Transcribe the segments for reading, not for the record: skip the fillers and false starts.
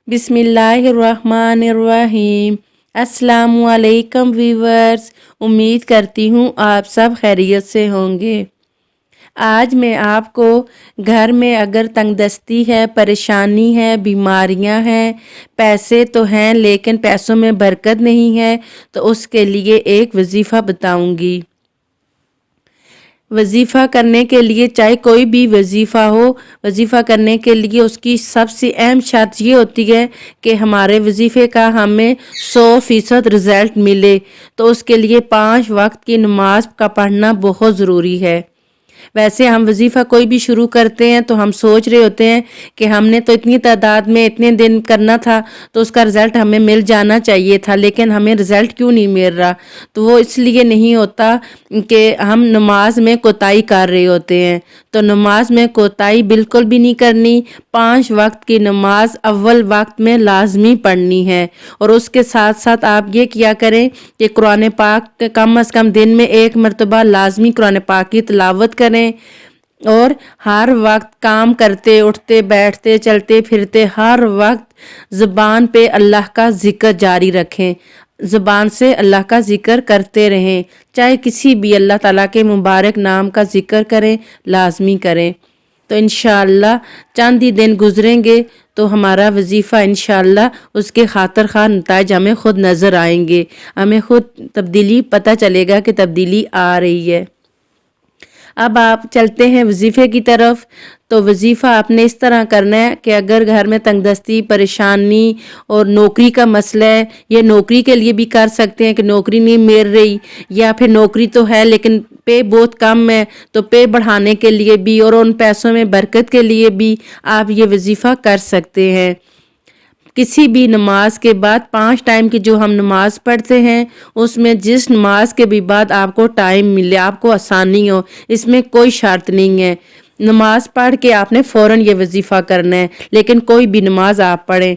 बिस्मिल्लाहिर्रहमानिर्रहीम। अस्सलामुअलैकुम व्यूअर्स, उम्मीद करती हूँ आप सब खैरियत से होंगे। आज मैं आपको घर में अगर तंगदस्ती है, परेशानी है, बीमारियां हैं, पैसे तो हैं लेकिन पैसों में बरकत नहीं है, तो उसके लिए एक वजीफ़ा बताऊंगी। वजीफ़ा करने के लिए, चाहे कोई भी वजीफ़ा हो, वजीफ़ा करने के लिए उसकी सबसे अहम शर्त ये होती है कि हमारे वजीफ़े का हमें 100% रिज़ल्ट मिले। तो उसके लिए 5 वक्त की नमाज का पढ़ना बहुत ज़रूरी है। वैसे हम वजीफ़ा कोई भी शुरू करते हैं तो हम सोच रहे होते हैं कि हमने तो इतनी तादाद में इतने दिन करना था तो उसका रिज़ल्ट हमें मिल जाना चाहिए था, लेकिन हमें रिज़ल्ट क्यों नहीं मिल रहा। तो वो इसलिए नहीं होता कि हम नमाज में कोताही कर रहे होते हैं। तो नमाज में कोताही बिल्कुल भी नहीं करनी। 5 वक्त की नमाज अव्वल वक्त में लाजमी पढ़नी है। और उसके साथ साथ आप ये किया करें कि कुरान पाक कम अज़ कम दिन में 1 मरतबा लाजमी कुरान पाक की तिलावत करें। और हर वक्त काम करते, उठते, बैठते, चलते फिरते हर वक्त ज़ुबान पे अल्लाह का ज़िक्र जारी रखें। ज़ुबान से अल्लाह का ज़िक्र करते रहें। चाहे किसी भी अल्लाह ताला के मुबारक नाम का ज़िक्र करें, लाजमी करें। तो इंशाअल्लाह चंद ही दिन गुजरेंगे तो हमारा वजीफ़ा इंशाअल्लाह उसके खातिर खा नताइज हमें खुद नज़र आएंगे। हमें खुद तब्दीली पता चलेगा कि तब्दीली आ रही है। अब आप चलते हैं वजीफ़े की तरफ। तो वजीफ़ा आपने इस तरह करना है कि अगर घर में तंगदस्ती, परेशानी और नौकरी का मसला है, ये नौकरी के लिए भी कर सकते हैं कि नौकरी नहीं मिल रही, या फिर नौकरी तो है लेकिन पे बहुत कम है, तो पे बढ़ाने के लिए भी और उन पैसों में बरकत के लिए भी आप ये वजीफ़ा कर सकते हैं। किसी भी नमाज के बाद 5 टाइम की जो हम नमाज पढ़ते हैं उसमें जिस नमाज के भी बाद आपको टाइम मिले, आपको आसानी हो, इसमें कोई शर्त नहीं है। नमाज पढ़ के आपने फ़ौरन ये वजीफ़ा करना है, लेकिन कोई भी नमाज आप पढ़ें।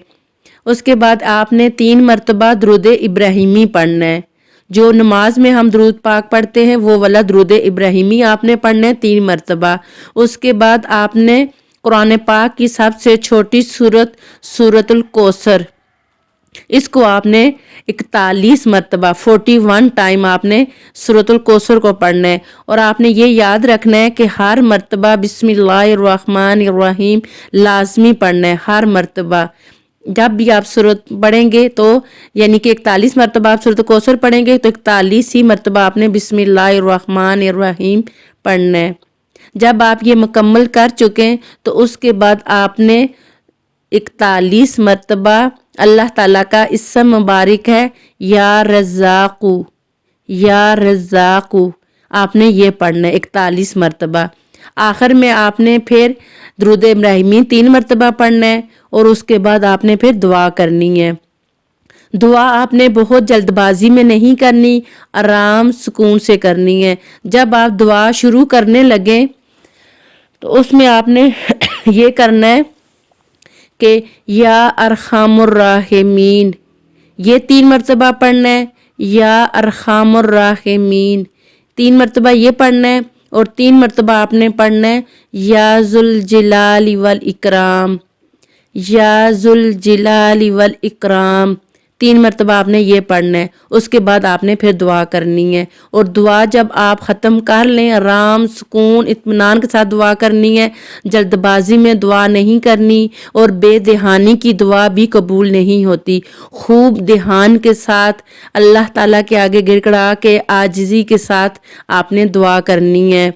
उसके बाद आपने 3 मरतबा दुरूद इब्राहिमी पढ़ना है। जो नमाज में हम दुरूद पाक पढ़ते हैं वो वाला दुरूद इब्राहिमी आपने पढ़ना है 3 मरतबा। उसके बाद आपने कुरान पाक की सबसे छोटी सूरत सूरतुल कौसर, इसको आपने 41 मरतबा 41 टाइम आपने सूरतुल कौसर को पढ़ना है। और आपने ये याद रखना है कि हर मरतबा बिस्मिल्लाहिर्रहमानिर्रहीम लाजमी पढ़ना है। हर मरतबा जब भी आप सूरत पढ़ेंगे तो यानी कि 41 मरतबा आप सूरत कौसर पढ़ेंगे तो 41 ही मरतबा आपने बिस्मिल्लाहिर्रहमानिर्रहीम पढ़ना है। जब आप ये मुकम्मल कर चुके तो उसके बाद आपने 41 मरतबा अल्लाह ताला का इस्म मुबारक है या रज़्ज़ाक़ु, या रज़्ज़ाक़ु, आपने ये पढ़ना है 41 मरतबा। आखिर में आपने फिर दुरूद इब्राहिमी 3 मरतबा पढ़ना है और उसके बाद आपने फिर दुआ करनी है। दुआ आपने बहुत जल्दबाजी में नहीं करनी, आराम सुकून से करनी है। जब आप दुआ शुरू करने लगे तो उसमें आपने ये करना है कि या अरहमुर राहिमीन, ये 3 मरतबा पढ़ना है। या अरहमुर राहिमीन 3 मरतबा ये पढ़ना है। और 3 मरतबा आपने पढ़ना है या जुल जलाली वल इकराम, या जुल जलाली वल इकराम 3 मरतबा आपने ये पढ़ना है। उसके बाद आपने फिर दुआ करनी है। और दुआ जब आप ख़त्म कर लें, आराम सुकून इत्मीनान के साथ दुआ करनी है। जल्दबाजी में दुआ नहीं करनी और बेदहानी की दुआ भी कबूल नहीं होती। खूब ध्यान के साथ अल्लाह ताला के आगे गिड़गिड़ा के आजिज़ी के साथ आपने दुआ करनी है।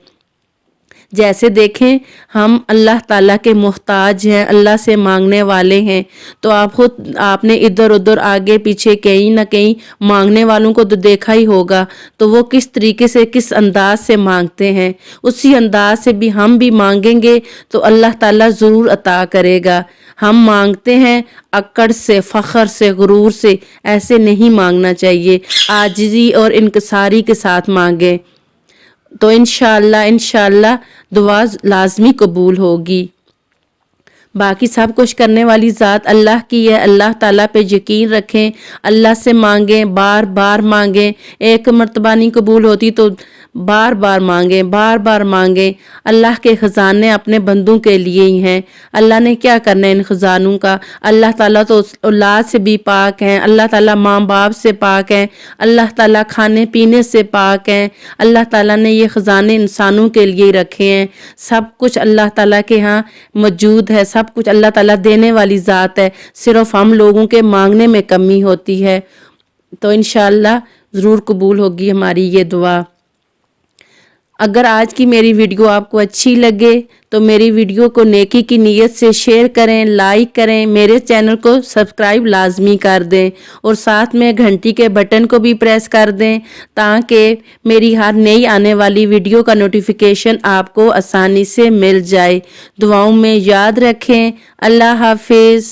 जैसे देखें हम अल्लाह ताला के मोहताज हैं, अल्लाह से मांगने वाले हैं। तो आप खुद आपने इधर उधर आगे पीछे कहीं ना कहीं मांगने वालों को तो देखा ही होगा, तो वो किस तरीके से किस अंदाज से मांगते हैं, उसी अंदाज से भी हम भी मांगेंगे तो अल्लाह ताला ज़रूर अता करेगा। हम मांगते हैं अक्कड़ से, फ़ख्र से, गुरूर से, ऐसे नहीं मांगना चाहिए। आजिज़ी और इनकिसारी के साथ मांगे तो इंशाअल्लाह दुआ लाजमी कबूल होगी। बाकी सब कुछ करने वाली ज़ात अल्लाह की है। अल्लाह ताला पे यकीन रखें, अल्लाह से मांगें, बार बार मांगें। 1 मरतबा नहीं कबूल होती तो बार बार मांगें, बार बार मांगें। अल्लाह के ख़जाने अपने बंदों के लिए ही हैं। अल्लाह ने क्या करना है इन ख़जानों का। अल्लाह ताला तो औलाद से भी पाक हैं, अल्लाह ताला माँ बाप से पाक हैं, अल्लाह ताला खाने पीने से पाक हैं। अल्लाह ताला ने ये ख़जाने इंसानों के लिए ही रखे हैं। सब कुछ अल्लाह ताला के यहाँ मौजूद है, सब कुछ अल्लाह ताला देने वाली ज़ात है, सिर्फ हम लोगों के मांगने में कमी होती है। तो इंशाअल्लाह ज़रूर कबूल होगी हमारी ये दुआ। अगर आज की मेरी वीडियो आपको अच्छी लगे तो मेरी वीडियो को नेकी की नीयत से शेयर करें, लाइक करें, मेरे चैनल को सब्सक्राइब लाजमी कर दें और साथ में घंटी के बटन को भी प्रेस कर दें ताकि मेरी हर नई आने वाली वीडियो का नोटिफिकेशन आपको आसानी से मिल जाए। दुआओं में याद रखें। अल्लाह हाफिज़।